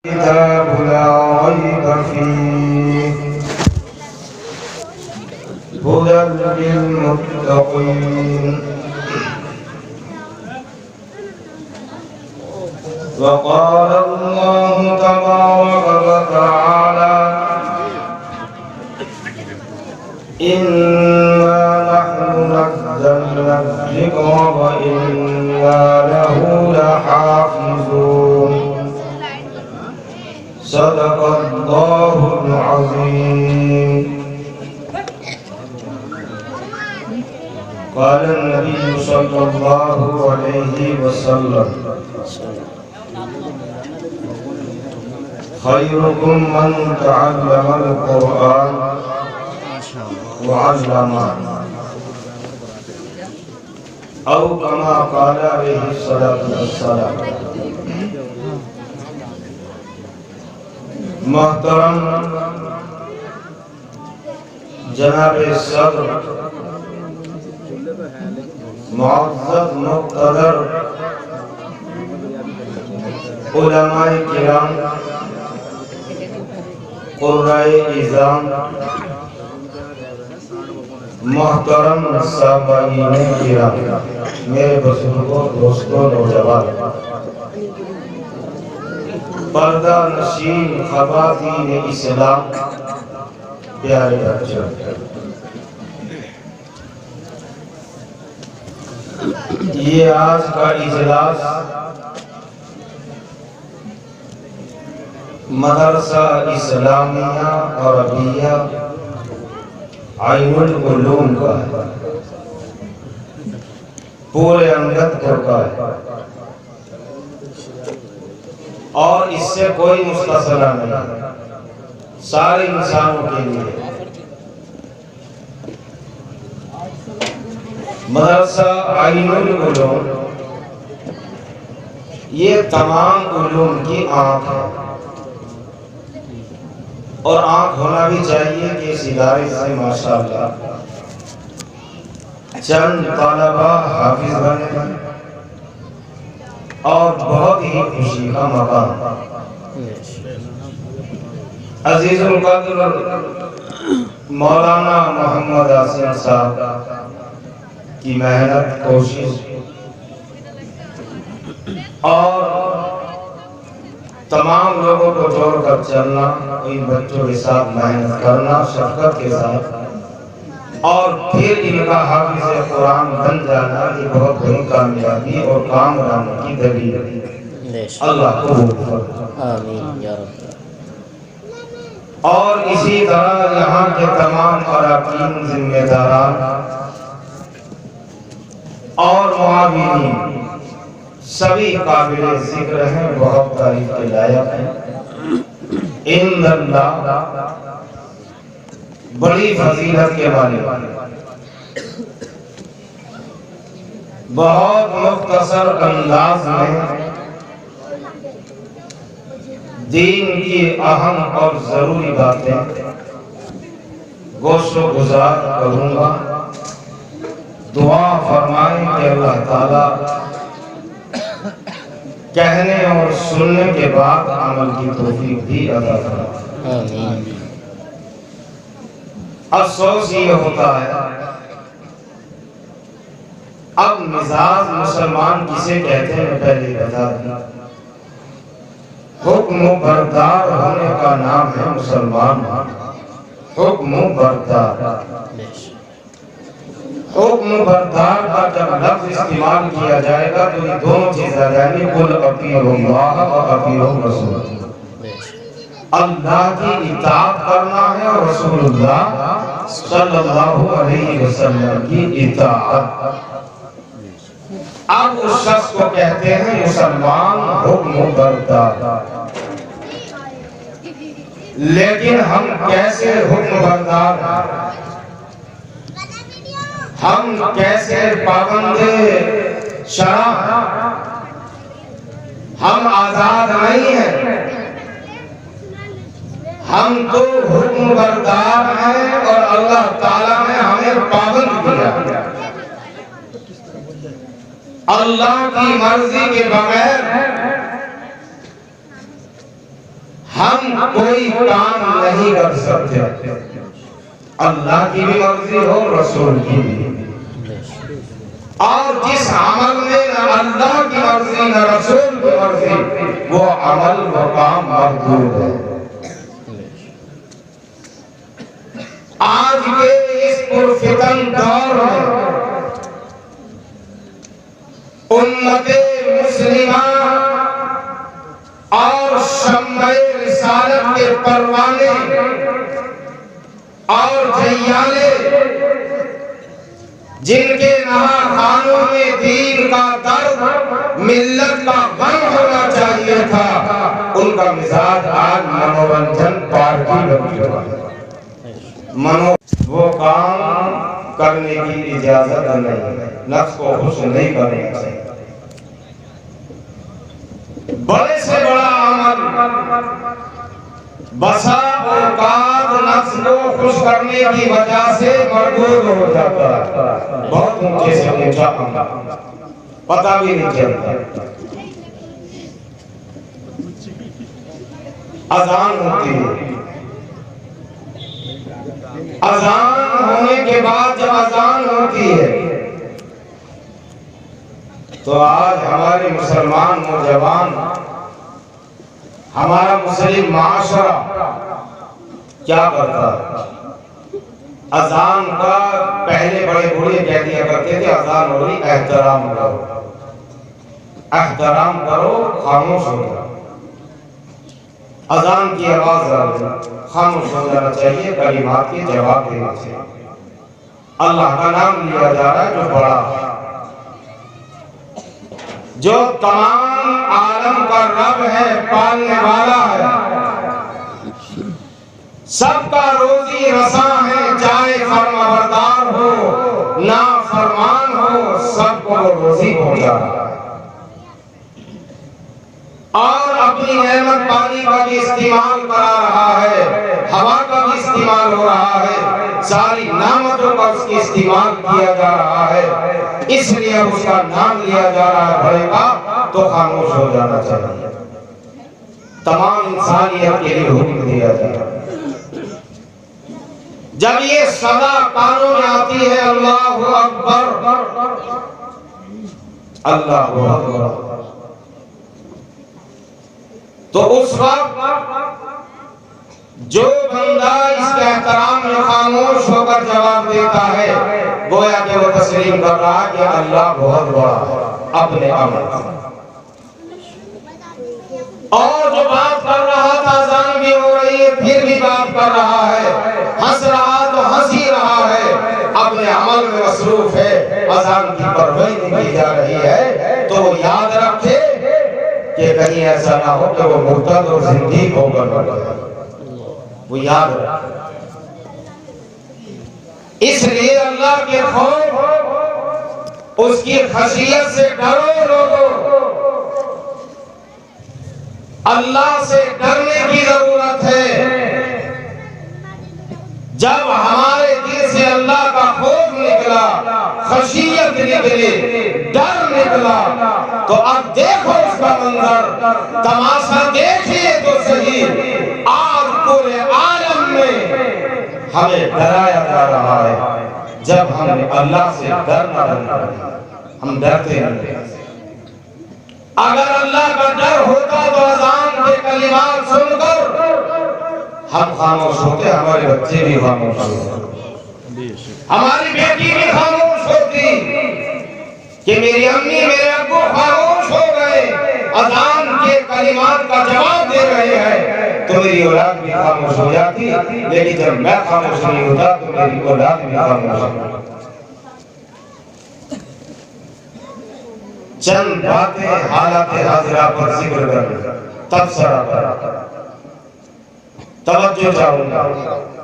كتاب لا ريب فيه هدى للمتقين. وقال الله تبارك وتعالى: إنا نحن نزلنا الذكر وإنا له لحافظون. صدق الله العظيم. قال النبي صلى الله عليه وسلم: خيركم من تعلم القرآن وعلمه، أو كما قال عليه الصلاة والسلام. محترم جناب صدر، معزز مقتدر علماء کرام، قرائے اعظام، محترم سامعین کرام، میرے بزرگوں، دوستوں، نوجوان، پردہ نشین خواتین اسلام، پیارے بچوں، یہ آج کا اجلاس مدرسہ اسلامیہ عربیہ عین العلوم کا ہے، پورے انگت پور کا ہے، اور اس سے کوئی مستثنی نہیں، سارے انسانوں کے لیے مدرسہ عین العلوم یہ تمام علوم کی آنکھ ہے، اور آنکھ ہونا بھی چاہیے کہ اس ادارے سے ماشاءاللہ چند طلبہ حافظ بنے اور بہت ہی خوشی کا مقام۔ عزیز القدر مولانا محمد عاصم صاحب کی محنت، کوشش اور تمام لوگوں کو جوڑ کر چلنا، ان بچوں کے ساتھ محنت کرنا شفقت کے ساتھ، اور پھر ان کا حافظ قرآن بن جانا، یہ بہت بڑی کامیابی اور کامرانی کی دلیل ہے۔ اللہ قبول فرمائے، آمین یا رب۔ اور اسی طرح یہاں کے تمام اراکین، ذمہ داران اور معاونین سبھی قابل ذکر ہیں، بہت تعریف کے لائق ہیں۔ ان اللہ بڑی فضیلت کے مالک، بہت مختصر انداز میں دین کی اہم اور ضروری باتیں گوش و گزار کروں گا۔ دعا فرمائیں کہ اللہ تعالیٰ کہنے اور سننے کے بعد عمل کی توفیق بھی عطا فرمائے۔ آمین۔ افسوس یہ ہوتا ہے، اب مزاج مسلمان کسے کہتے ہیں پہلے بتا دیں۔ حکم بردار ہونے کا نام ہے مسلمان، حکم بردار۔ حکم بردار کا جب لفظ استعمال کیا جائے گا تو یہ دونوں چیزیں یعنی قل اطیعوا اللہ و اطیعوا الرسول، اللہ کی اطاعت کرنا ہے اور رسول اللہ صلی اللہ علیہ وسلم کی اطاعت۔ اب اس شخص کو کہتے ہیں مسلمان، حکم بردار۔ لیکن ہم کیسے حکم بردار ہیں؟ ہم کیسے پابند شرع؟ ہم آزاد نہیں ہیں، ہم تو حکم بردار ہیں، اور اللہ تعالیٰ نے ہمیں پابند کیا۔ اللہ کی مرضی کے بغیر ہم کوئی کام نہیں کر سکتے، اللہ کی بھی مرضی ہو رسول کی بھی، اور جس عمل میں نہ اللہ کی مرضی نہ رسول کی مرضی وہ عمل و کام مردود ہے۔ آج کے اس پرفتن دور میں امت مسلمہ اور شمع رسالت کے پروانے اور جیالے جن کے نہا خانوں میں دین کا درد ملت کا غم ہونا چاہیے تھا، ان کا مزاج آج منورنجن پارٹی بن چکا ہے۔ وہ کام کرنے کی اجازت نہیں ہے، نفس کو خوش نہیں کرنا چاہیے۔ بڑے سے بڑا عمل بسا اوقات نفس کو خوش کرنے کی وجہ سے مردود ہو جاتا ہے، بہت اونچے سے اونچا عمل پتہ بھی نہیں چلتا۔ اذان ہوتی ہے، اذان ہونے کے بعد جب اذان ہوتی ہے تو آج ہمارے مسلمان نوجوان، ہمارا مسلم معاشرہ کیا کرتا ہے؟ اذان کا پہلے بڑے بوڑھے کہہ دیا کرتے تھے اذان ہو رہی، احترام کرو، احترام کرو، خاموش ہو جاؤ۔ اذان کی آواز آ رہی، خاموش ہو جانا چاہیے، کلمات کے جواب دینا چاہیے۔ اللہ کا نام لیا جا رہا ہے جو بڑا ہے، جو تمام عالم کا رب ہے، پالنے والا ہے، سب کا روزی رساں ہے، چاہے فرما بردار ہو نافرمان ہو، سب کو روزی پہنچا رہا ہے، اور اپنی نعمت پانی کا بھی استعمال کرا رہا ہے، ہوا کا بھی استعمال ہو رہا ہے، ساری نعمتوں کا اس کی استعمال کیا جا رہا ہے، اس لیے اس کا نام لیا جا رہا ہے بڑے کا، تو خاموش ہو جانا چاہیے۔ تمام انسانیت کے لیے حکم دیا جا رہا ہے۔ جب یہ صدا کانوں میں آتی ہے اللہ اکبر، اللہ اکبر، تو اس وقت جو بندہ اس کے احترام میں خاموش ہو کر جواب دیتا ہے، گویا کہ وہ تسلیم کر رہا ہے کہ اللہ بہت بڑا ہے اپنے عمل سے۔ اور جو بات کر رہا تھا، اذان بھی ہو رہی ہے، پھر بھی بات کر رہا ہے، ہنس رہا تو ہنس ہی رہا ہے، اپنے عمل میں مصروف ہے، اذان کی پرواہی نہیں کی جا رہی ہے، تو وہ یاد رکھے کہ کہیں ایسا نہ ہو کہ وہ مرتد اور زندیق ہو کر بڑھے، وہ یاد رکھے۔ اس لیے اللہ کے خوف، اس کی خشیت سے ڈرو لوگو، اللہ سے ڈرنے کی ضرورت ہے۔ جب ہمارے دل سے اللہ کا خوف نکلا، خشیت نکلی، ڈر نکلا، تو اب دیکھو اس کا منظر، تماشا دیکھیے تو صحیح، آج پورے عالم میں ہمیں ڈرایا جا رہا ہے۔ جب ہم اللہ سے ڈرنا ہم ڈرتے ہیں۔ اگر اللہ کا ڈر ہوتا تو اذان کے کلمات سن کر ہم خاموش ہوتے، ہمارے بچے بھی خاموش ہوتے، ہماری بیٹی بھی خاموش ہوتی کہ میری امی میرے ابو خاموش ہو گئے، اذان کے کلمات کا جواب دے رہے ہیں، تو میری اولاد بھی خاموش ہو جاتی۔ لیکن جب میں خاموش نہیں ہوتا تو میری اولاد بھی خاموش ہو جاتی۔ چند باتیں حالات حاضرہ پر ذکر کریں، تبصرہ پر توجہ چاہوں گا۔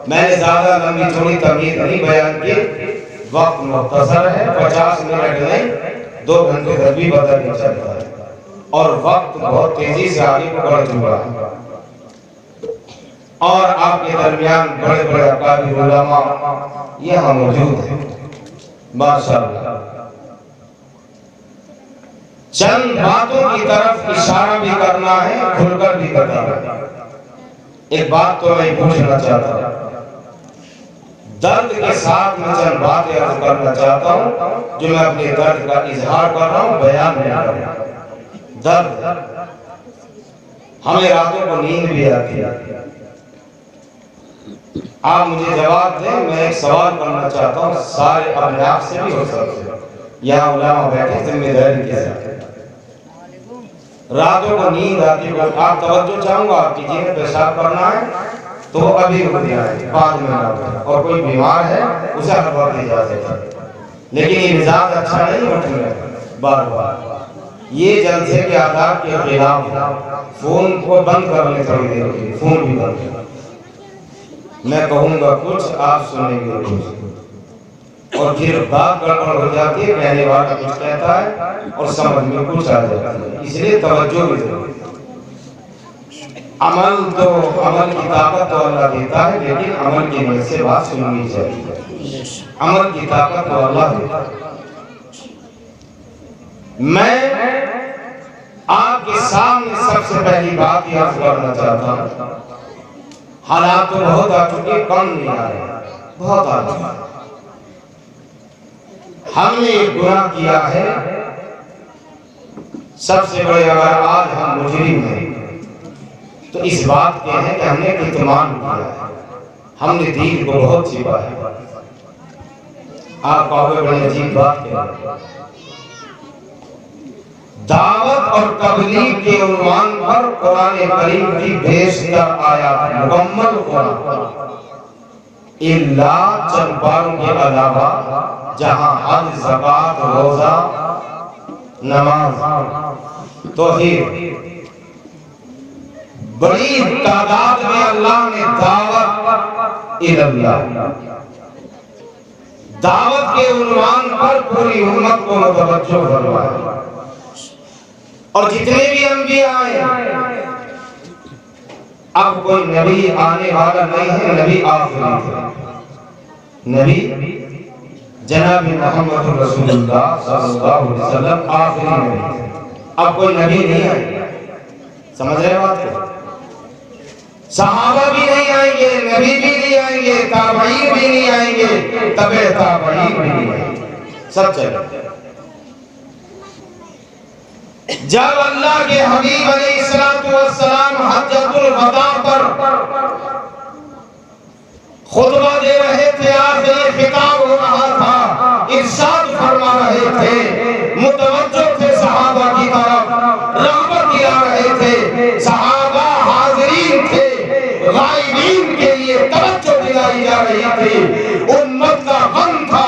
میں نے زیادہ لمبی چوڑی تمہید نہیں بیان کی، وقت مختصر ہے، 50 منٹ میں 2 گھنٹے تک بھی پتہ نہیں چلتا ہے، اور وقت بہت تیزی سے آگے کو بڑھ چکا ہے، اور آپ کے درمیان بڑے بڑے اکابر علماء یہاں موجود ہیں، ماشاءاللہ۔ چند باتوں کی طرف اشارہ بھی کرنا ہے، کھل کر بھی کرنا ہے۔ ایک بات تو میں پوچھنا چاہتا ہوں، درد کے ساتھ میں چند باتیں عرض کرنا چاہتا ہوں جو میں اپنے درد کا اظہار کر رہا ہوں، بیان نہیں کر رہا ہوں۔ درد، ہمیں راتوں کو نیند بھی آتی ہے۔ آپ مجھے جواب دیں، میں ایک سوال کرنا چاہتا ہوں، سارے اپنے آپ سے بھی ہو سکتے ہیں، یہاں علماء بیٹھے ذمہ داری کے ساتھ۔ راتوں کو نیند آتی ہے، آپ توجہ چاہوں گا آپ کی جنہیں پیشاب کرنا ہے تو ابھی رک جائیں، 5 منٹ، اور کوئی بیمار ہے اسے ہر وقت اجازت ہے، لیکن یہ مزاج اچھا نہیں اٹھنے بار بار، یہ جلسے کے آداب کے خلاف ہے۔ فون کو بند کر لیں تھوڑی دیر کے لیے، فون بھی بند کر، میں کہوں گا کچھ، آپ سنیں گے کچھ، اور پھر بات گڑبڑ ہو جاتی ہے، کہنے والا کچھ کہتا ہے اور سمجھ میں کچھ آ جاتا ہے، اس لیے توجہ بھی ضروری ہے۔ عمل کی طاقت تو اللہ دیتا ہے، لیکن عمل کی نیت سے بات سننی چاہیے، عمل کی طاقت تو اللہ دیتا ہے۔ میں آپ کے سامنے سب سے پہلی بات یہ عرض کرنا چاہتا ہوں، حالات تو بہت آ چکے، کم نہیں آ رہے، بہت آ چکے۔ ہم نے ایک گناہ کیا ہے، سب سے بڑے اگر آج ہم مجرم ہیں تو اس بات کے ہیں کہ ہم نے کتمان کیا ہے، ہم نے دین کو بہت چھپا ہے۔ آپ کہوگے بڑی عجیب بات کیا ہے، دعوت اور تبلیغ کے عنوان پر قرآن کریم کی بیشتر آیات مکمل قرآن الا چند باروں کے علاوہ، جہاں حج، زکوٰۃ، روزہ، نماز، توحید، بڑی تعداد میں اللہ نے دعوت اللہ، دعوت کے عنوان پر پوری امت کو متوجہ فرمایا۔ اور جتنے بھی انبیاء آئے، اب کوئی نبی آنے والا نہیں ہے، نبی آخری تھے، نبی جناب محمد رسول اللہ صلی اللہ علیہ وسلم آخری نبی تھے، اب کوئی نبی نہیں آئے، سمجھ رہے بات کو؟ صحابہ بھی نہیں آئیں گے، نبی بھی نہیں آئیں گے، تابعین بھی نہیں آئیں گے، تبع تابعین بھی نہیں آئیں گے، سب چلے۔ جب اللہ کے حبیب علیہ السلام حجۃ الوداع پر خطبہ دے رہے تھے، آخری خطاب ہو رہا تھا، ارشاد فرما رہے تھے، متوجہ تھے صحابہ کی طرف، رغبت دلا رہے تھے، صحابہ حاضرین تھے، غائبین کے لیے توجہ دلائی جا رہی تھی، امت کا غم تھا،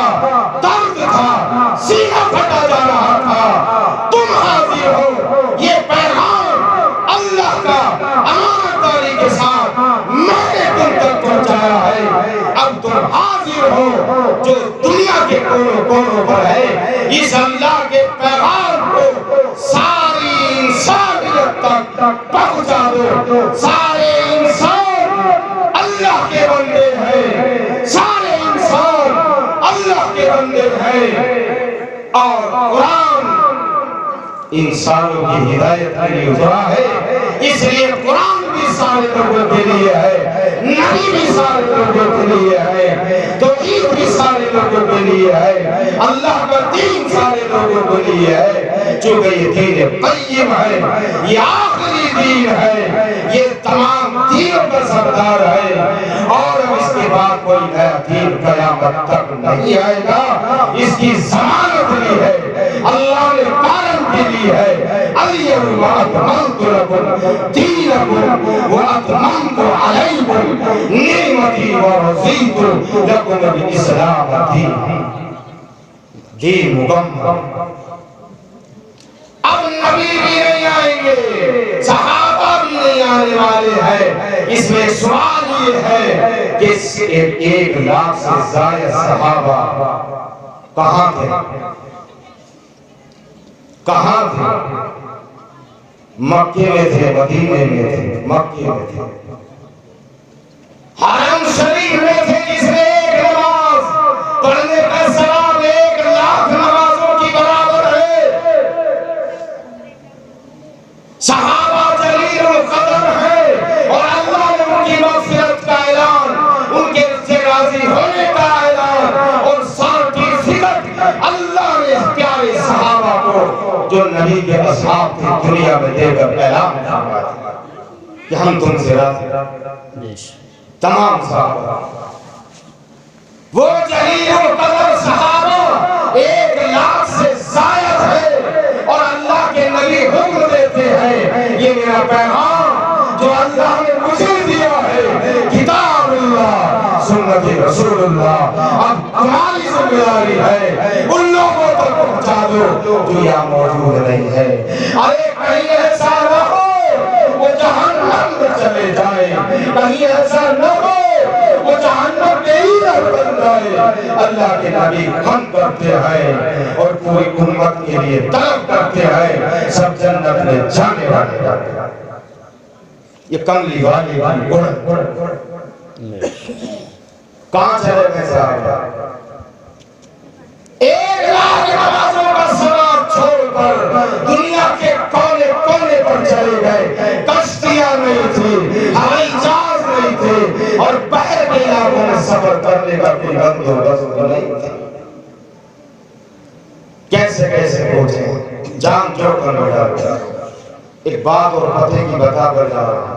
درد تھا، سینہ پھٹا جا رہا تھا، تم حاضر ہو، یہ پیغام اللہ کا امانت داری کے ساتھ میں نے تم تک پہنچایا ہے، اب تم حاضر ہو، جو دنیا کے کونوں کونوں پر ہے، اس اللہ کے پیغام کو ساری انسانیت تک پہنچا دو۔ سارے انسان اللہ کے بندے ہیں، سارے انسان اللہ کے بندے ہیں، اور قرآن انسانوں کی ہدایت کے لیے اترا ہے، اس لیے قرآن بھی سارے لوگوں کے لیے ہے، نبی بھی سارے لوگوں کے لیے ہے، توحید بھی سارے لوگوں کے لیے ہے، اللہ کا دین سارے لوگوں کے لیے ہے، چونکہ یہ دین قیم ہے، یہ آخری دین ہے، یہ تمام دینوں کا سردار ہے، اور اب اس کے بعد کوئی نیا دین قیامت تک نہیں آئے گا، اس کی ضمانت لی ہے، اللہ نے کارن کے لیے ہے، الیوم اکملت لکم دینکم واتممت علیکم نعمتی ورضیت لکم الاسلام دین مکمل۔ اب نبی بھی نہیں آئیں گے، صحابہ بھی نہیں آنے والے ہیں، اس میں سوال یہ ہے کہ 1,00,000 سے زائد صحابہ کہاں تھے؟ کہاں تھے؟ مکے میں تھے، مدینے میں تھے، مکے میں تھے، حرم شریف میں تھے، جس نے ایک نماز پڑھنے کا ثواب 1,00,000 نمازوں کی برابر ہے۔ صحابہ جلیل القدر ہے، اور اللہ نے ان کی تھے دنیا میں دے کر اعلان فرمایا کہ ہم تم سے راضی تمام صحابہ وہ جلیل القدر صحابہ 1,00,000 سے زائد ہے اور اللہ کے نبی حکم دیتے ہیں یہ میرا پیغام جو اللہ نے مجھے دیا ہے کتاب اللہ سنت رسول اللہ اب تمہاری ذمہ داری ہے ان لوگوں تک پہنچا دو جو یہاں موجود نہیں ہے ارے کہیں ایسا نہ ہو وہ جہنم میں چلے جائے کہیں ایسا نہ ہو وہ جہنم کے ہی بن جائے اللہ کے نبی غم کرتے ہیں اور پوری امت کے لیے طلب کرتے ہیں سب جنت میں جانے والے یہ کملی والی کہاں چلے گئے صاحب 1,00,000 نمازوں کا ثواب چھوڑ کر دنیا کے کونے کونے پر چلے گئے کشتیاں نہیں تھی ہوائی جہاز نہیں تھے اور بحر کے علاقوں میں سفر کرنے کا کوئی بندوبست نہیں تھا کیسے کیسے پہنچے جان جوڑ کر بیٹھا ایک بات اور پتے کی بتا کر جا رہا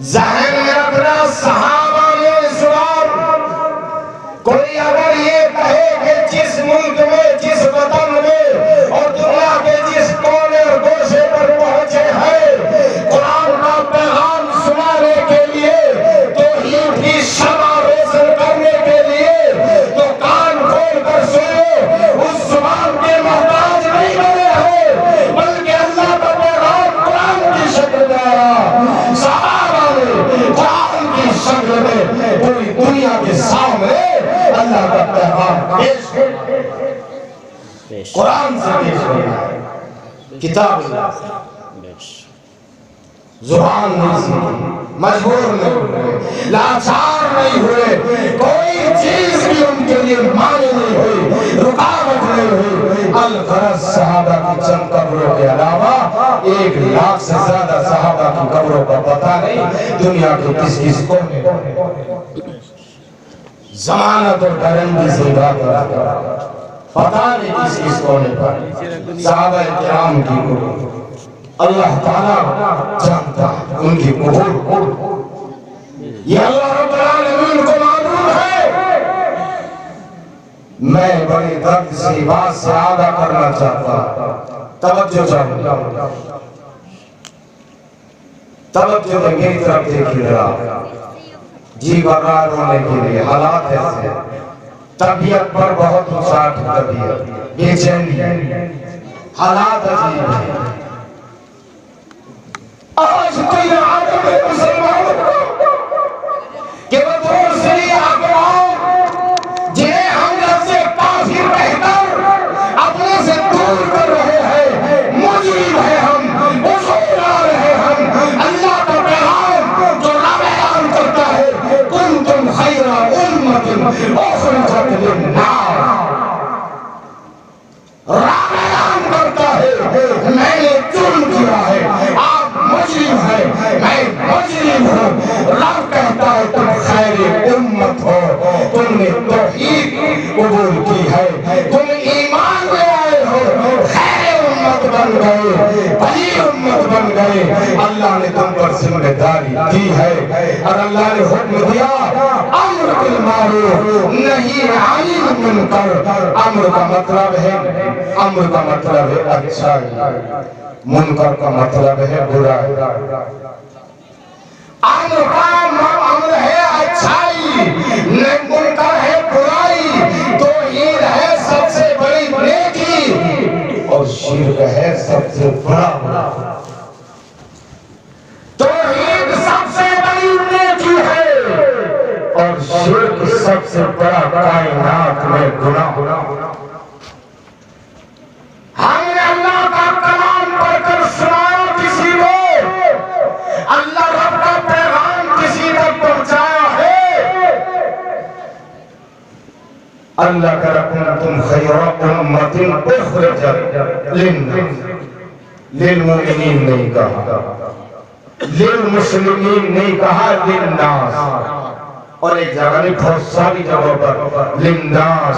ذہن میں رکھنا صحابہ نے اس وقت کوئی اگر یہ کہے کہ جس ملک میں جس وطن میں اور دنیا کے جس کونے اور گوشے پر پہنچے ہیں قرآن کا پیغام سنانے کے لیے توحید کی شمع روشن کرنے کے لیے تو کان کھول کر سنو اس زبان کے محتاج نہیں بنے ہیں بلکہ اللہ کا پیغام قرآن کی شکل میں آیا صحابہ نے قرآن کی شکل میں پوری دنیا کے سامنے اللہ کا پیغام پیش قرآن سے پیش ہوئی کتاب اللہ زبان نہیں سیکھی مجبور نہیں ہوئے لاچار نہیں ہوئے کوئی چیز بھی ان کے لیے مانی نہیں ہوئی رکاوٹ نہیں ہوئی الغرض صحابہ کی چند قبروں کے علاوہ 1,00,000 سے زیادہ صحابہ کی قبروں کا پتہ نہیں دنیا کے کس کس کونے ضمانت اور گارنٹی سے بات کرتا پتہ نہیں کس کس کونے پر صحابہ کرام کی قبر اللہ تعالیٰ جانتا ہے ان کی قبول یہ اللہ رب العالمین کو معلوم ہے میں بڑی درد سے بات سے آگاہ کرنا چاہتا توجہ چاہتا توجہ میں میری طرف دیکھی رہا جی کر رہا رونے کے لیے حالات ایسے طبیعت پر بہت مساعد طبیعت بے چینی حالات عجیب ہیں آج کوئی عالم ہے مسلمان کہ وہ دوسری اقوام جنہیں ہم لفظ کافر کہہ کر اپنے سے دور کر رہے ہیں مجرم ہیں ہم اصول آ رہے ہم اللہ کا پیغام جو بیان کرتا ہے کنتم خیر امت اخرجت للناس بیان کرتا ہے میں نے جرم کیا ہے آپ مجرم ہے میں مجرم ہوں رب کہتا ہے تم خیر امت ہو تم نے توحید قبول کی ہے تم ایمان لے آئے ہو خیر امت بن گئے بھلی امت بن گئے اللہ نے تم پر ذمہ داری دی ہے اور اللہ نے حکم دیا امر بالمعروف نہی عن المنکر امر کا مطلب ہے اچھائی منکر کا مطلب ہے برائی امر ہے اچھائی منکر ہے برائی توحید ہے سب سے بڑی نیکی اور شرک ہے سب سے بڑا گناہ توحید سب سے بڑی نیکی ہے اور شرک سب سے بڑا کائنات میں گناہ ہم نے اللہ کا کلام پڑھ کر سنایا کسی کو اللہ رب کا پیغام کسی تک پہنچایا ہے اللہ کا کنتم خیر امت اخرجت للناس للمؤمنین نہیں کہا للمسلمین نہیں کہا للناس اور ایک جگہ نہیں بہت ساری جگہوں پر للناس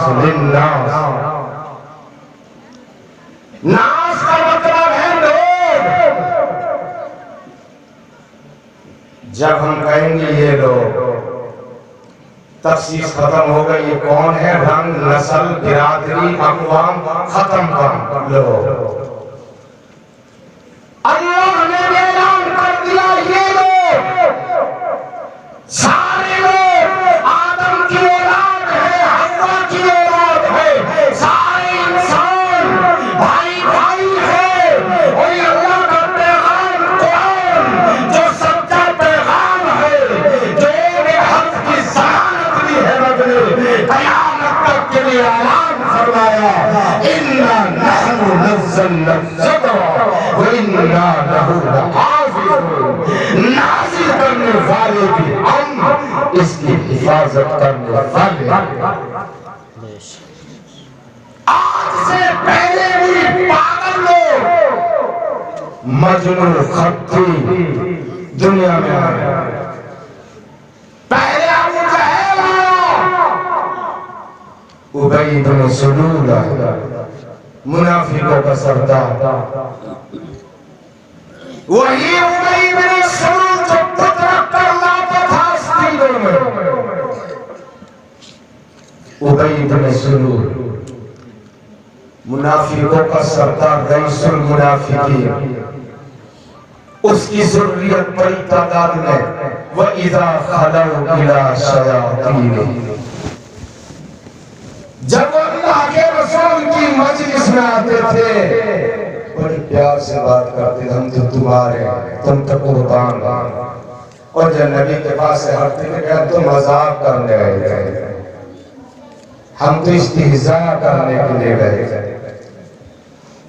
ناس کا جب ہم کہیں گے یہ لوگ تخصیص ختم ہو گئی، یہ کون ہے؟ رنگ، نسل، برادری، اقوام ختم کر لو۔ اللہ نے اعلان کر دیا یہ لوگ سارے لوگ آدم کی اولاد ہے، حوا کی اولاد ہے، سارے انسان بھائی بھائی ہے۔ اور یہ اللہ کا پیغام قرآن جو سچا پیغام ہے، جو ایک حق کی ضمانت دی ہے رب نے قیامت تک کے لیے اعلان فرمایا، اِنَّا نَحْنُ نَزَّلْنَا الذِّکْرَ وَإِنَّا لَهُ لَحَافِظُونَ۔ نازل کرنے والے بھی ہم، اس کی حفاظت کرنے والے۔ آج سے پہلے بھی پاگل لوگ مجنون خطی دنیا میں آئے۔ پہلے ابو جہل آیا، ابی بن سلول آیا، منافقوں کا سردار۔ وہی ابی بن سلول جو بت رکھ کر لاتا تھا سینوں میں، ابی بن سلول منافقوں کا سردار، رئیس المنافقین۔ اس کی ضروریت بڑی تعداد میں وَإِذَا خَلَوْا إِلَىٰ شَيَاطِینِهِمْ، جب وہ اللہ کے رسول کی مجلس میں آتے تھے بڑی پیار سے بات کرتے تھے، ہم تو تمہارے ہیں، تم تو قربان۔ اور جب نبی کے پاس سے ہٹتے تھے کہ تم مذاق کرنے آئے تھے، ہم تو استہزاء کرنے کے لیے گئے تھے۔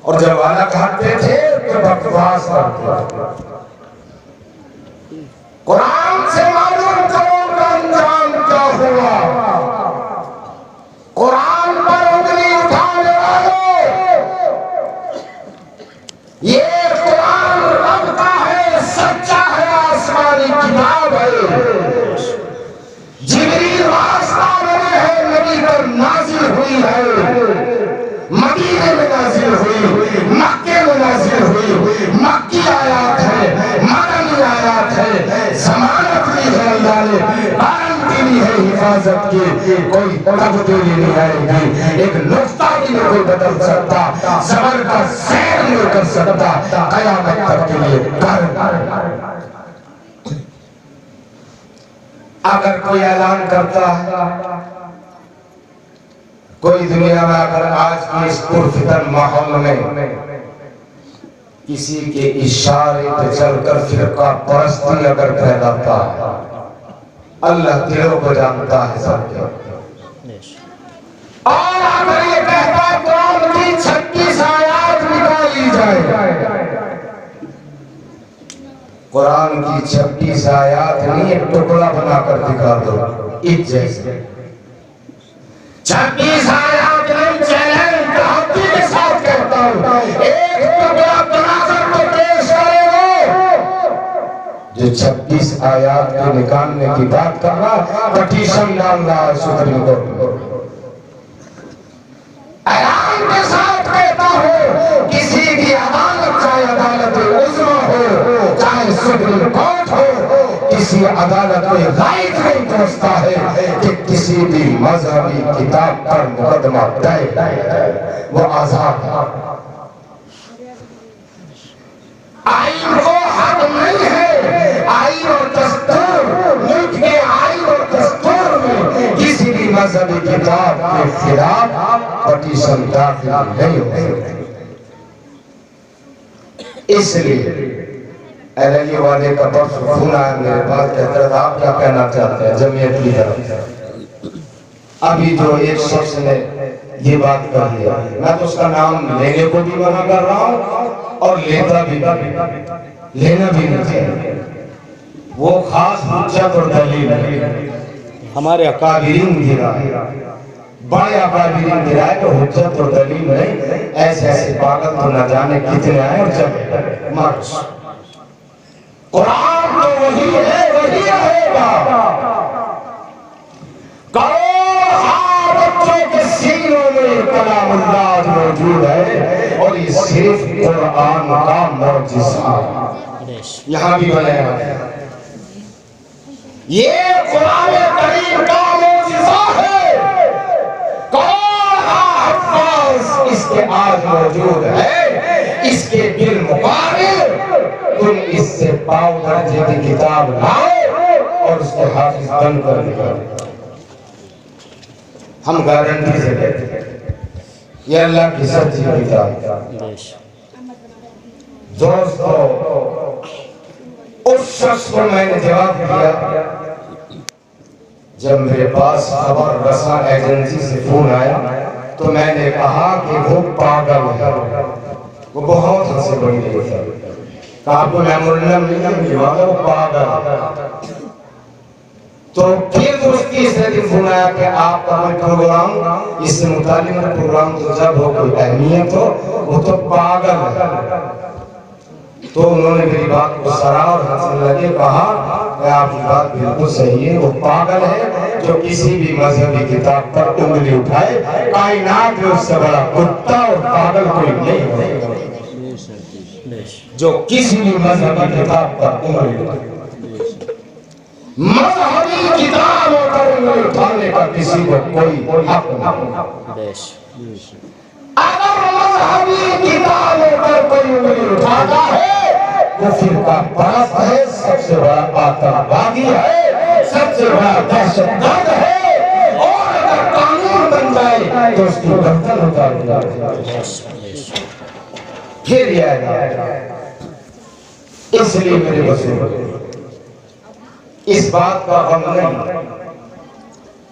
اور جب الگ ہٹتے تھے تو بکواس کرتے تھے۔ قرآن سے معلوم کرو کا انجام کیا ہوا۔ قرآن پر انگلی اٹھانے والوں، یہ قرآن رب کا ہے، سچا ہے، آسمانی کتاب ہے۔ جبریل واسطہ بنے ہے، نبی پر نازل ہوئی ہے، مدینے میں نازل ہوئی، مکے میں نازل ہوئی، مکی آیات ہے، مدنی آیات ہے، ضمانت لی ہے اللہ نے، گارنٹی لی ہے حفاظت کی، کوئی تبدیلی نہیں آئے گی، ایک نقطہ بھی نہیں کوئی بدل سکتا، زبر کا زیر نہیں کر سکتا، قیامت تک کے لیے اگر کوئی اعلان کرتا ہے، کوئی دنیا میں اگر آج کی اس پرفتن ماحول میں کسی کے اشارے پہ چل کر فرقہ پرستی اگر پھیلاتا ہے، اللہ دلوں کو جانتا ہے سب کے۔ اور اگر یہ کہتا ہے قرآن کی 36 آیات نکالی جائے، قرآن کی 36 آیات نہیں، ایک ٹکڑا بنا کر دکھا دو، ایک جیسے 36 آیات نہیں، چیلنج تحدی کے ساتھ کہتا ہوں، ایک ٹکڑا بنا کر تو پیش کرے ہو۔ جو 36 آیات کے نکالنے کی بات کر رہا، پٹیشن ڈال رہا ہے سپریم کورٹ میں، اعلان کے ساتھ کہتا ہوں، کسی بھی عدالت، چاہے عدالت عظمیٰ ہو، چاہے سپریم کورٹ ہو، کسی عدالت میں رائٹ نہیں پہنچتا ہے کہ کسی بھی مذہبی کتاب پر مقدمہ دائر، وہ آزاد ہے۔ آئین کو حق نہیں ہے، آئین اور دستور، ملک کے آئین اور دستور میں کسی بھی مذہبی کتاب کے خلاف پٹیشن داخل نہیں ہو سکتی۔ اس لیے ایل والے کا بخش فون آیا میرے پاس، کہتا ہے آپ کیا کہنا چاہتے ہیں جمعیت کی طرف؟ ابھی جو ایک شخص نے یہ بات کر لیا، میں تو اس کا نام لینے کو بھی منع کر رہا ہوں اور لینا بھی نہیں چاہیے۔ وہ خاص حجت اور دلیل ہے، ہمارے اکابرین گرا ہے، بڑے اکابرین گرا ہے کہ حجت اور دلیل نہیں، ایسے ایسے پاگل تو نہ جانے کتنے آئے اور جب مارچ۔ قرآن تو وہی ہے، وہی رہے گا۔ کروڑ بچوں کے سینوں میں کلام اللہ موجود ہے، اور یہ صرف قرآن کا معجزہ یہاں بھی بنایا ہے۔ یہ قرآن کریم کا معجزہ ہے، کون حفاظ اس کے آج موجود ہے، اس کے بالمقابل تم اس سے پاؤ درجے کی کتاب لاؤ اور اس کو حافظ بن کر دکھاؤ۔ ہم گارنٹی سے کہتے ہیں یہ اللہ کی سچی کتاب۔ دوستو، اس شخص کو میں نے جواب دیا جب میرے پاس خبر رساں ایجنسی سے فون آیا تو میں نے کہا کہ وہ پاگل ہے۔ وہ بہت ہنسے بڑی رہی ہے، کہا آپ کو میں مرلم نہیں جواب وہ پاگل ہے۔ تو پھر دوستی اس نے دن سنایا کہ آپ کا کوئی پروگرام، اس سے متعلق پروگرام تو جب ہو کوئی اہمیت ہو، وہ تو پاگل ہے۔ تو انہوں نے میری بات کو سرا اور ہنسنے لگے، کہا کہ آپ کی بات بالکل صحیح ہے، وہ پاگل ہے جو کسی بھی مذہبی کتاب پر انگلی اٹھائے، کائنات میں اس سے بڑا کتا اور پاگل کوئی نہیں ہے جو کسی بھی مذہبی کتاب پر انگلی اٹھائے۔ مذہبی کتابوں پر انگلی اٹھانے کا کسی کو کوئی حق نہیں۔ اگر مذہبی کتابوں پر کوئی انگلی اٹھاتا ہے وہ فرقہ پرست ہے، سب سے بڑا آتنکوادی ہے، سب سے بڑا دہشت گرد ہے، اور اگر قانون بن جائے تو اس کی گردن اتار جائے۔ پھر یہ آئے، اس لیے میرے بزرگ اس بات کا غم نہیں،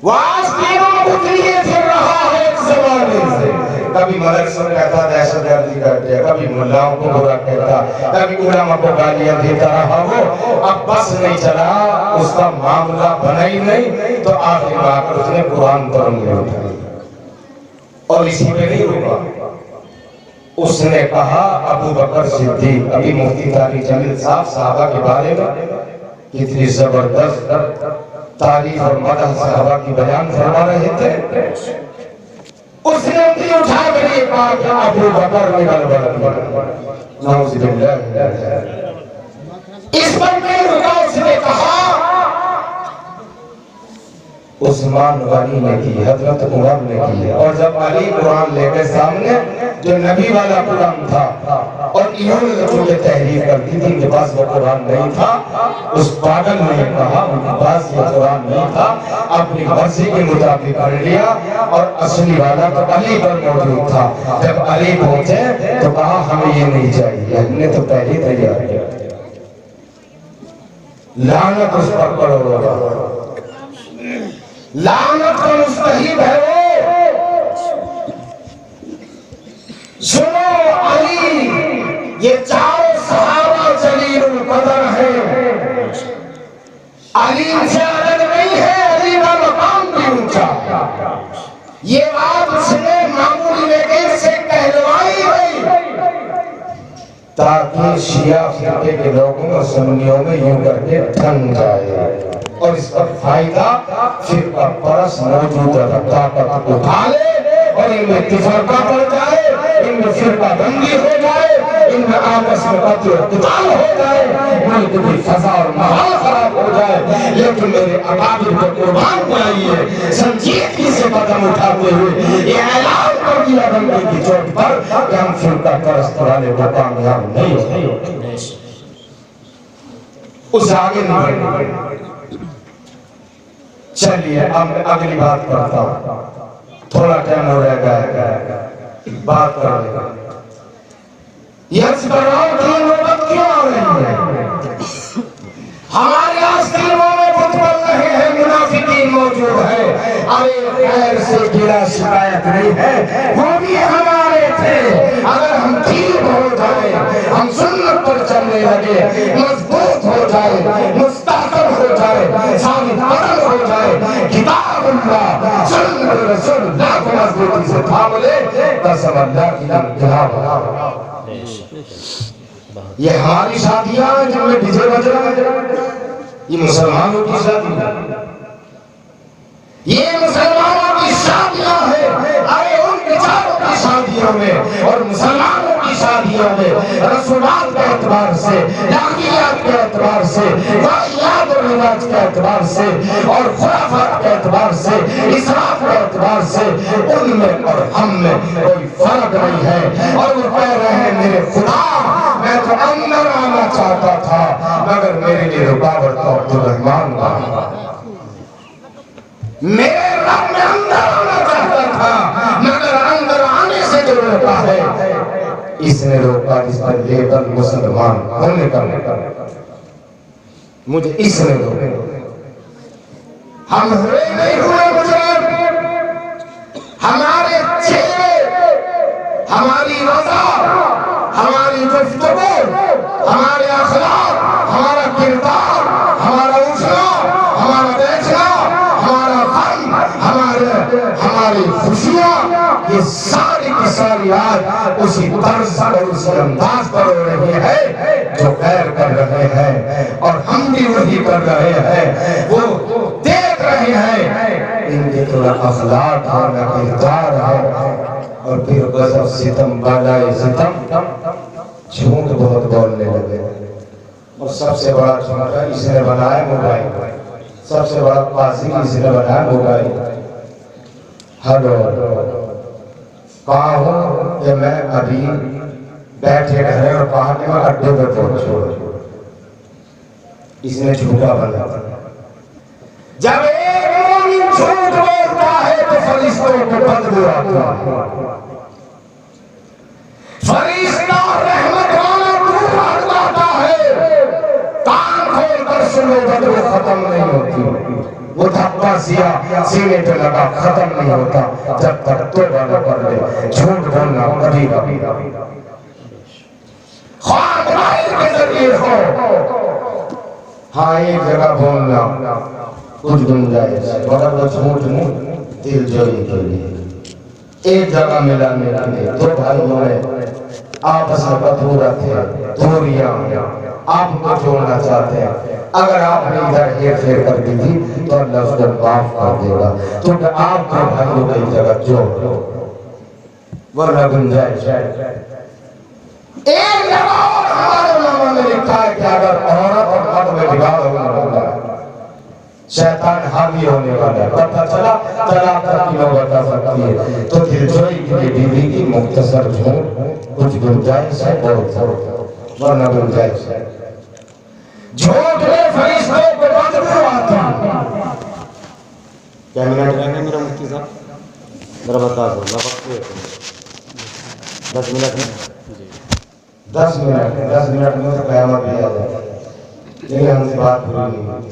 وہ آج تینوں بکریے پھر رہا ہے ایک زمانے سے، کبھی ملک سن کہتا دہشت گردی کرتے ہیں، کبھی ملاؤں کو برا کہتا، کبھی علماء کو گالیاں دیتا رہا ہو، اب بس نہیں چلا، اس کا معاملہ بنا ہی نہیں، تو آخر میں آ کر اس نے قرآن پر انگلی اٹھائی اور اسی پہ نہیں رکا۔ اس نے کہا ابو بکر صدیق، ابھی مفتی تاریخ جمیل صاحب صحابہ کے بارے میں کتنی زبردست تعریف اور مدح صحابہ کی بیان فرما رہے تھے، اس نے انگلی اٹھا کر یہ کہا کہ ابو بکر نے غلبہ کیا، نعوذ باللہ۔ اس پر میں رکا، اس نے کہا عثمان غنی نے کی، حضرت عمر نے کی، اور جب علی قرآن لے کے سامنے جو نبی والا قرآن تھا اور انہوں نے جو یہ تحریر کرتی تھی کہ بعض وہ قرآن نہیں تھا، اس پاگل نے کہا بعض یہ قرآن نہیں تھا، اپنی مرضی کے مطابق پڑھ لیا، اور اصلی والا تو علی پر موجود تھا۔ جب علی پہنچے تو کہا ہمیں یہ نہیں چاہیے، ہم نے تو پہلے تیار کیا۔ لعنت اس پر پڑھو گا، لعنت کا مستحق ہے وہ۔ سنو، علی یہ چاروں صحابہ جلیل القدر ہے، علی سے الگ نہیں ہے، علی کا مقام بھی اونچا۔ یہ بات اس نے معمولی لیکن سے کہلوائی گئی تاکہ شیعہ فرقے کے لوگوں اور سنیوں میں یوں کر کے ٹھن جائے، اور اس کا فائدہ فرقہ پرست موجودہ طاقت اٹھا لے اور ان میں تفرقہ پڑ جائے، ان میں فرقہ بندی ہو جائے، ان میں آپس میں قتل و قتال ہو جائے، ملک کی فضا اور ماحول خراب ہو جائے۔ لیکن میرے اکابر کو قربان جائیے، سنجیدگی سے قدم اٹھاتے ہوئے یہ اعلان کر دیا بندے کی چوٹ پر کہ ہم فرقہ پرست والے کو کامیاب نہیں ہوتے۔ اس آگے نہیں بڑھیں۔ چلیے اب اگلی بات کرتا ہوں، تھوڑا ٹائم ہو رہا ہے، بات کر لے گا۔ یس براؤ کی نوبت کیوں آ رہی ہے؟ ہمارے آستینوں میں بت بن رہے ہیں، منافقین موجود ہیں۔ ارے خیر سے گرا شکایت نہیں ہے، وہ بھی ہمارے تھے۔ اگر ہم ٹھیک ہو جائیں، ہم سنت پر چلنے لگے، مضبوط ہو جائے، مستحکم ہو جائے، ثابت قدم ہو جائے، کتاب اللہ سنت رسول اللہ کو مضبوطی سے تھام لے، قسم اللہ کی جناب۔ یہ ہماری شادیاں ہیں جن میں ڈیجے بج رہا ہے، یہ مسلمانوں کی شادی ہے، یہ مسلمانوں کی شادیاں ہیں۔ ارے ان بیچاروں کی شادیوں میں اور مسلمانوں کی شادیوں میں رسومات کے اعتبار سے، لاغیات کے اعتبار سے، واقعات اور رواج کے اعتبار سے اور خرافات کے اعتبار سے اسراف کے اعتبار سے ان میں اور ہم میں کوئی فرق نہیں ہے. اور وہ کہہ رہے ہیں میرے خدا میں تو اندر آنا چاہتا تھا مگر میرے لیے رکاوٹ تو عبدالرحمن بنا. میرے رب میں اندر آنا چاہتا تھا مگر اندر آنے سے جو روکا ہے اس نے روکا جس پر لیبل مسلمان ہونے کا مجھے اس نے روکا. ہم ہوئے نہیں ہوئے مجرم, ہمارے چہرے, ہماری رضا, ہماری گفتگو, ہمارے اخلاق, ہمارا کردار, ہمارا اٹھنا, ہمارا بیٹھنا, ہمارا غم, ہماری خوشیاں, یہ ساری کی ساری آج اسی طرز اور اسی انداز پر ہو رہی ہے جو غیر کر رہے ہیں اور ہم بھی وہی کر رہے ہیں. وہ دیکھ رہے ہیں ان کے تو نہ اخلاق ہے نہ کردار ہے اور پھر غضب ستم بالائے ستم جھوٹ بہت بولنے لگے. اور سب سے بڑا جھوٹا اس نے بنایا موبائل, سب سے بڑا قاضی اس نے بنایا موبائل. ہلو کہا ہوں کہ میں ابھی بیٹھے رہے اور کہا کہ میں اڈے پہ پہنچوں. اس نے جھوٹا بنا. جب ایک مومن جھوٹ بولتا ہے تو فرشتوں کو بدبو آتا ہے. فرشتہ رحمت والا دور ہٹ جاتا ہے. کان کھول کر سنو بدبو ختم نہیں ہوتی. وہ دھکا سینے پہ لگا ختم نہیں ہوتا جب تک توبہ نہ کر لے. جھوٹ بولنا کبھی کبھی خواہ موبائل کے ذریعے ہو, ہاں ایک جگہ بولنا کچھ گنجائش مگر وہ جھوٹ نہیں دل جوئی کے لیے. ایک جگہ ملانے لگے دو بھائیوں نے آپس میں بدھورا تھے, دوریاں آپ کو جوڑنا چاہتے ہیں. اگر آپ نے ادھر ہیر پھیر کر دی تھی تو اللہ اس کو معاف کر دے گا. تو کہ آپ کو بھائیوں کی جگہ جوڑ دو ورنہ گنجائش ہے. ایک جگہ اور ہمارے علماء نے لکھا ہے کہ اگر عورت اور مرد میں بگاڑ ہونے والا ہے, شیطان حاوی ہونے والا ہے, پتہ چلا طلاق کی نوبت آ سکتی ہے, تو دلجوئی کے لیے بیوی کی مختصر جھوٹ کچھ گنجائش ہے بہت ورنہ گنجائش ہے. جھوٹ میں فرشتوں کو بدبو آتی. کیا منٹ رہیں گے میرا مفتی صاحب؟ ذرا بتا دو میں وقت ہوئے 10 منٹ میں 10 منٹ میں تو قیامت بھی آ جائے. لیکن ہم سے بات پوری نہیں ہوتی.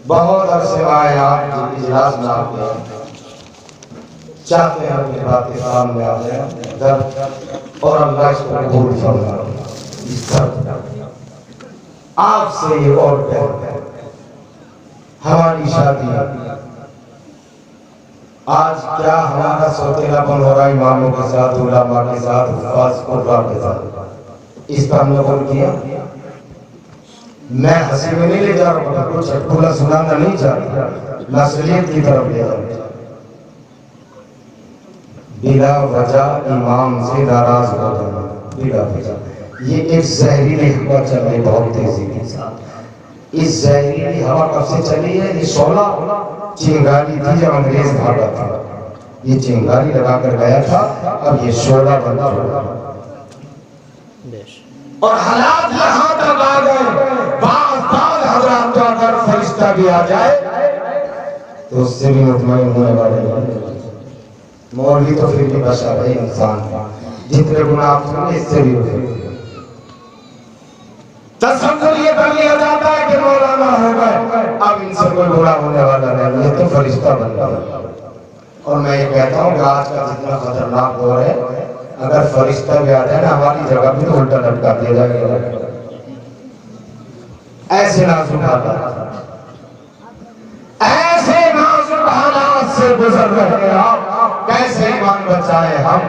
بہت عرصے آئے آپ کی اجلاس میں آتے ہیں, چاہتے ہیں اپنی باتیں سامنے آ جائیں درد اور اللہ اس کو قبول فرمائے. اس درد آپ سے یہ اور کہتے ہیں ہماری شادی آج کیا ہمارا سوتیلا پن ہو رہا ہے اماموں کے ساتھ, علماء کے ساتھ, حفاظ قرآن کے ساتھ. اس کا ہم نے غور کیا. میں ہنسی میں نہیں لے جا رہا ہوں, کچھ کھلا سنانا نہیں چاہتا, نسلیت کی طرف لے جا رہا ہوں. بلا وجہ امام سے ناراض ہو جانا بلا وجہ, یہ ایک زہریلی ہوا چل رہی بہت تیزی کے ساتھ. اس زہریلی ہوا کب سے چلی ہے؟ یہ 16 چنگاری تھی جب انگریز بھاگا تھا. یہ چنگاری لگا کر گیا تھا, اب یہ 16 بن چکا اور حالات یہاں تک آ گئے. بعض حضرات تو اگر فرشتہ بھی آ جائے تو اس سے بھی مطمئن ہونے والے ہیں. مولوی تو پھر بھی بشر ہے, انسان ہے, جتنے گناہ ہوتے ہیں اس سے بھی ہوتے ہیں. تصور یہ کر لیا جاتا ہے کہ مولانا ہو گئے اب ان سے کوئی گناہ ہونے والا نہیں, یہ تو فرشتہ بن گیا. اور میں یہ کہتا ہوں کہ آج کا جتنا خطرناک دور ہے, اگر فرشتہ بھی آ جائے نا ہماری جگہ بھی تو الٹا لٹکا دیا جائے گا. ایسے نازک حالات, ایسے نازک حالات سے گزر رہے ہیں آپ, کیسے ایمان بچائے ہم.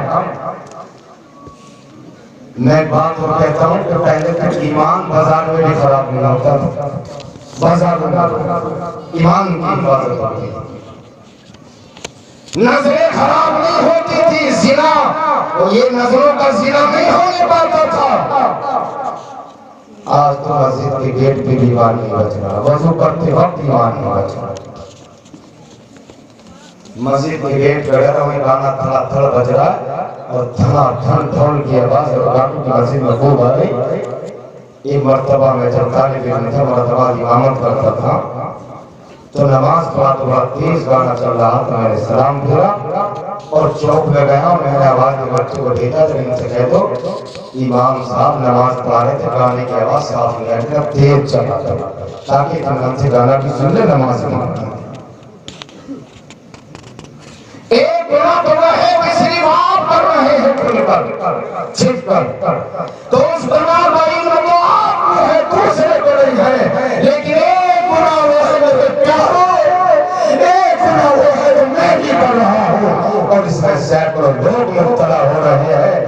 میں بات کو کہتا ہوں کہ پہلے تک ایمان بازار میں بھی خراب نہیں ہوتا تھا. بازار میں ایمان کی حفاظت ہوتی, نظریں خراب نہیں ہوتی تھی. زنا, یہ نظروں کا زنا نہیں ہونے پاتا تھا. آج تو مسجد کے گیٹ پہ بھی ایمان نہیں بچ رہا، وضو کرتے وقت ایمان نہیں بچ رہا۔ مسجد کے گیٹ پہ اگر ہمیں گانا تھڑا تھڑ بج رہا ہے اور تھڑا تھڑ تھڑ کی آواز اور گانوں کی مسجد میں خوب آ رہی۔ ایک مرتبہ میں جب طالب علم تھا، مرتبہ امامت کرتا تھا، تو نماز پڑھا تو بہت تیز گانا چل رہا تھا، میں نے سلام پھیرا اور چوک میں گیا اور میں نے آواز کے بچے کو بھیجا تو ان سے کہہ دو امام صاحب نماز پڑھا رہے تھے، گانے کی آواز صاف نہیں آئی، تیز چلا تھا تاکہ تم سے گانا بھی سن لے، نماز پڑھا۔ ایک گناہ کر رہے کہ صرف آپ کر رہے ہیں، کھل کر چھپ کر، تو اس گناہ کا علم تو آپ کو ہے، دوسرے کو نہیں ہے، لیکن ایک گناہ وہ ہے میرے پیارو، ایک گناہ وہ ہے جو میں بھی کر رہا ہوں اور اس میں سینکڑوں لوگ مبتلا ہو رہے ہیں۔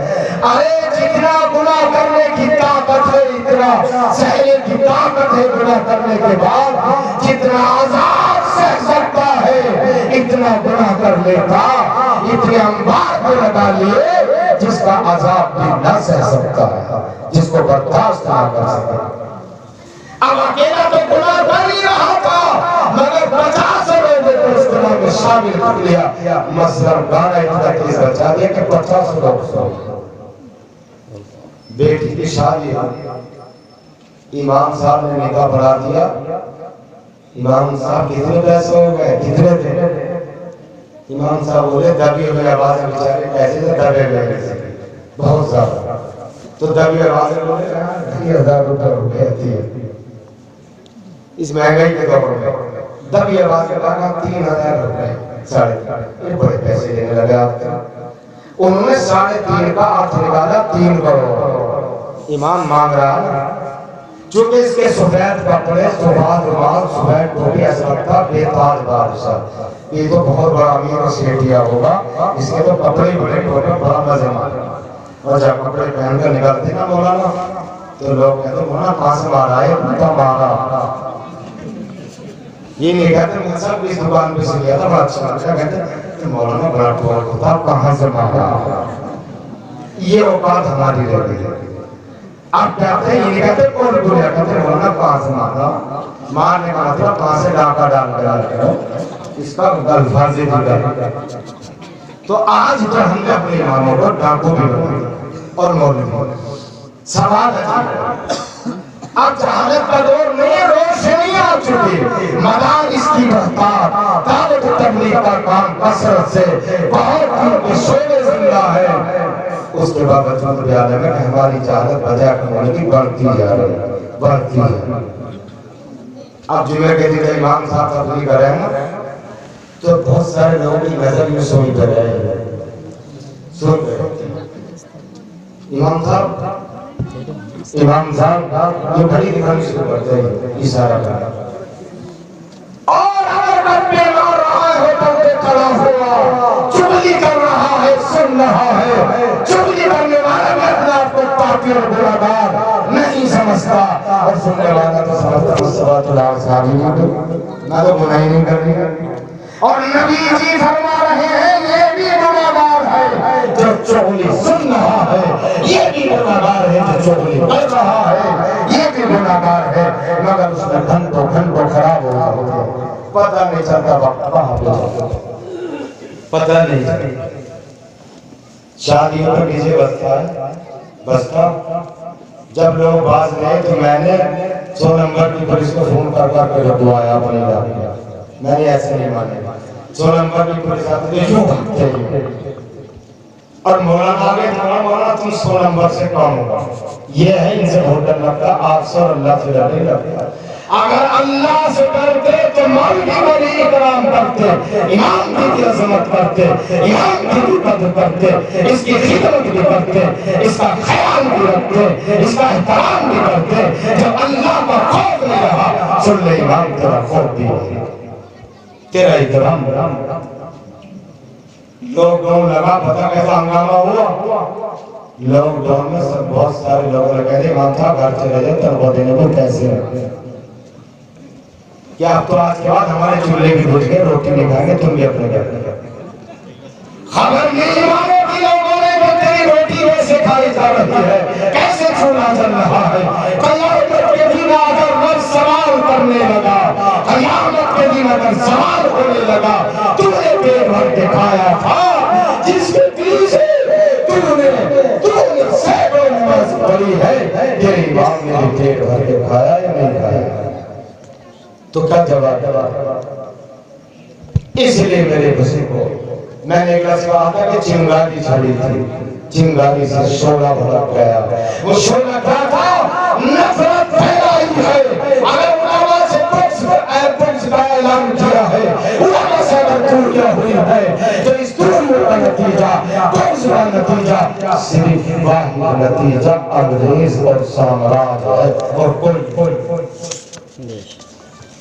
ارے جتنا گناہ کرنے کی طاقت ہے، اتنا سہنے کی طاقت ہے گناہ کرنے کے بعد، جتنا عذاب سہ سکتا ہے اتنا گناہ کر لیتا، اتنے انبار کو لگا لیے جس کا عذاب بھی نہ سہ سکتا ہے، جس کو برداشت نہ کر سکتا۔ اب اکیلا تو گناہ کر ہی رہا تھا، مگر 50 لوگوں کو اس گناہ میں شامل کر لیا، مثلا گانا اتنا تیز بچا دیا کہ 50 لوگ سو۔ بیٹی کی شادی، امام صاحب نے نکاح پڑھا دیا، امام صاحب کتنے پیسے ہو گئے، کتنے تھے؟ امام صاحب بولے دبی ہوئے آوازیں، بیچارے پیسے سے دبے ہوئے بہت زیادہ، تو دبی آوازیں بولے 30,000 روپے ہو گئے تھے اس مہنگائی کے دور میں، دبی آوازیں لگا 3,000 روپے، 3.5 یہ بڑے پیسے لینے لگے آپ کے۔ انہوں نے 3.5 کا ہاتھ نکالا، 3 کروڑ امام مانگ رہا، چونکہ اس کے سفید کپڑے، سفید رومال، سفید ٹوپی، ایسا لگتا بے تاج بادشاہ، یہ تو بہت بڑا امیر اور سیٹیا ہوگا، اس کے تو کپڑے بڑے ٹوپے بڑا مزے مارا۔ اور جب کپڑے پہن کر نکلتے نا مولانا تو لوگ کہتے مولانا کہاں سے مارا ہے، کتا مارا، یہ نہیں کہتے مجھ سے اس دکان پہ سے لیا تھا بڑا اچھا لگا، کہتے مولانا بڑا ٹوال ہوتا کہاں سے مارا، یہ اوقات ہماری رہ گئی۔ اب کہتے ہیں یہ نہیں کہتے کون دنیا، کہتے مولانا کہاں سے مارا، مارنے کا مطلب کہاں سے ڈاکہ ڈال کر اس کا الفاظ دیگر۔ تو آج جو ہم نے اپنے اماموں کو ڈاکو بھی بنائے اور مولوی، سوال ہے اب جہالت کا دور نہیں، روشنی آ چکی، مدارس کی رفتار، دعوت تبلیغ کا کام کثرت سے بہت کی شعبے زندہ ہے، اس کے باوجود بھی عالم ہے کہ ہماری جہالت بجائے کم ہونے کی بڑھتی جا رہی ہے، بڑھتی ہے۔ اب جمعہ کے دن امام صاحب تبلیغ کر رہے ہیں تو بہت سارے لوگوں کی نظر میں سوئی کر رہے ہیں، سن رہے امام صاحب یہ بڑی دکھانی شروع کرتے ہیں، اشارہ کرنا، اور اگر من پہ مار رہا ہے تو کھڑا ہوا، چغلی کر رہا ہے، سن رہا ہے، چغلی کرنے والا میں اپنے آپ کو پاکی اور گناہگار نہیں سمجھتا، اور سننے والا تو سمجھتا مصطفیٰ اللہ صحابی میں تو گناہ ہی نہیں کرنی۔ اور نبی جی فرما رہے ہیں یہ بھی گناہگار ہے جو چغلی سن رہا ہے، یہ بھی گناہگار ہے جو چغلی کر رہا ہے، یہ بھی گناہگار ہے، مگر اس میں گھنٹوں خراب ہو جاتے ہیں، پتہ نہیں چلتا وقت کہاں پہ جاتا، پتہ نہیں چلتا۔ شادیوں پر ڈیجے بجتا، جب لوگ باز گئے تو میں نے 100 نمبر کی پولیس کو فون کر کے رکھوایا اپنے علاقے، میں نے ایسے نہیں مانے، 100 نمبر کی پولیس آتے تھے کیوں بھاگتے ہیں، اور مولانا آگے مولانا تم 100 نمبر سے کام ہوگا، یہ ہے ان سے بہت ڈر لگتا، آپ سے اور اللہ سے ڈر نہیں لگتا۔ اگر اللہ سے ڈرتے تو مال کی بڑی اکرام کرتے، امام کی بھی عظمت کرتے، امام کی بھی قدر کرتے، اس کی خدمت بھی کرتے، اس کا خیال بھی رکھتے، اس کا احترام بھی کرتے۔ جب اللہ کا خوف نہیں رہا، سن لے امام تیرا خوف بھی ہے، تیرا احترام۔ لاک ڈاؤن لگا، پتہ کیسا ہنگامہ ہوا، لاک ڈاؤن میں سب بہت سارے لوگوں نے کہہ دیا وہاں تھا گھر چلے جائے تنخواہ دینے کو پیسے ہیں، کیا اب تو آج کے بعد ہمارے چولہے بھی بجھ گئے، روٹی نہیں کھائیں گے، تم بھی اپنے گھر میں خبر نہیں مانو کہ لوگوں نے تیری روٹی ویسے کھائی جا رہی ہے، کیسے چھوڑا چل رہا ہے، تو کیا جواب؟ اس لیے میرے بزرگوں میں نے ایک لفظ کہا تھا کہ چنگاری چھڑی تھی، چنگاری سے شعلہ بھڑک گیا. وہ شعلہ کیا تھا؟ نفرت پھیلائی ہے. اگر علماء سے بغض کا اعلان کیا ہے، علماء سے اگر دوریاں ہوئی ہے، تو اس دوریوں کا نتیجہ، بغض کا نتیجہ صرف واحد نتیجہ انگریز اور سامراج ہے اور کوئی.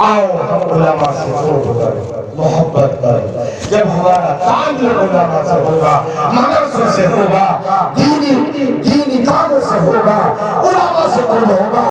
آؤ ہم علماء سے خوب کریں، محبت کریں. جب ہمارا تعلق علماء سے ہوگا، مدرسوں سے ہوگا، دینی کاموں سے ہوگا، علماء سے ہوگا.